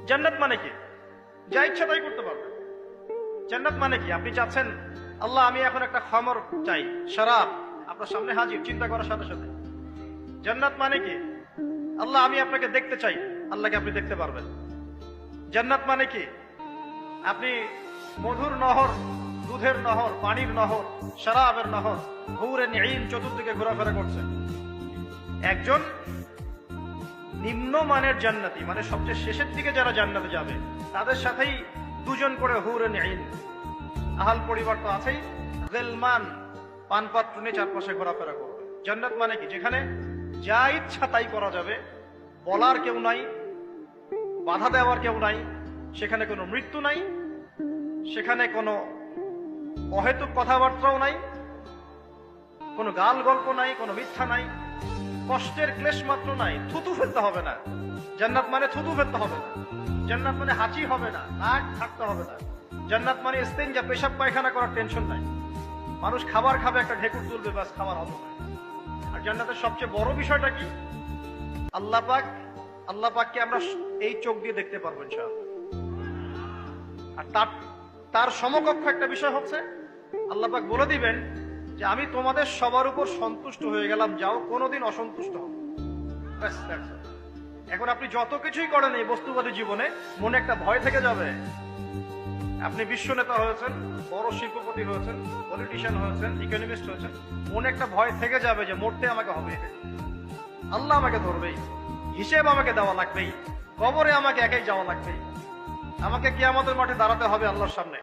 জান্নাত মানে কি? যা ইচ্ছা তাই করতে পারবেন। জান্নাত মানে কি? আপনি চাচ্ছেন আল্লাহ আমি এখন একটা খামর চাই, শরাব আপনার সামনে হাজির, চিন্তা করার সাথে সাথে। জান্নাত মানে কি? আল্লাহ আমি আপনাকে দেখতে চাই, আল্লাহকে আপনি দেখতে পারবেন। জান্নাত মানে কি? আপনি মধুর নহর, দুধের নহর, পানির নহর, শরাবের নহর, হুরে নিঈম চতুর্দিকে ঘোরাফেরা করছেন। একজন নিম্নমানের জান্নাতি মানে সবচেয়ে শেষের দিকে যারা জান্নাতে যাবে তাদের সাথেই দুজন করে হুরে নিঈম, আহাল পরিবার তো আছেই, গিলমান পানপাত্র নিয়ে চারপাশে ঘোরাফেরা করবে। জান্নাত মানে কি? যেখানে যা ইচ্ছা তাই করা যাবে, বলার কেউ নাই, বাধা দেওয়ার কেউ নাই, সেখানে কোনো মৃত্যু নাই, সেখানে কোনো অহেতুক কথাবার্তাও নাই, কোনো গাল গল্প নাই, কোনো মিথ্যা নাই, কষ্টের ক্লেশ মাত্র নাই, থুতু ফেলতে হবে না। জান্নাত মানে থুতু ফেলতে হবে না। জান্নাত মানে হাঁচি হবে না, নাক থাকতে হবে না। জান্নাত মানে ইস্তেঞ্জা, পেশাব পায়খানা করার টেনশন নাই। মানুষ খাবার খাবে, একটা ঢেকুর তুলবে, বাস খাবার হবে না। আর জান্নাতের সবচেয়ে বড় বিষয়টা কি? আল্লাহ পাক, আল্লাহ পাককে আমরা এই চোখ দিয়ে দেখতে পারবো ইনশাআল্লাহ। আর তার সমকক্ষ একটা বিষয় হচ্ছে আল্লাহ পাক বলে দিবেন যে আমি তোমাদের সবার উপর সন্তুষ্ট হয়ে গেলাম, যাও কোনোদিন অসন্তুষ্ট হবে। এখন আপনি যত কিছুই করেন এই বস্তুবাদী জীবনে, মনে একটা ভয় থেকে যাবে। আপনি বিশ্ব নেতা হয়েছেন, বড় শিল্পপতি হয়েছেন, পলিটিশিয়ান হয়েছেন, ইকোনমিস্ট হয়েছেন, মনে একটা ভয় থেকে যাবে যে মরতে আমাকে হবে, আল্লাহ আমাকে ধরবেই, হিসেব আমাকে দেওয়া লাগবেই, কবরে আমাকে একাই যাওয়া লাগবেই, আমাকে কিয়ামতের মাঠে দাঁড়াতে হবে আল্লাহর সামনে।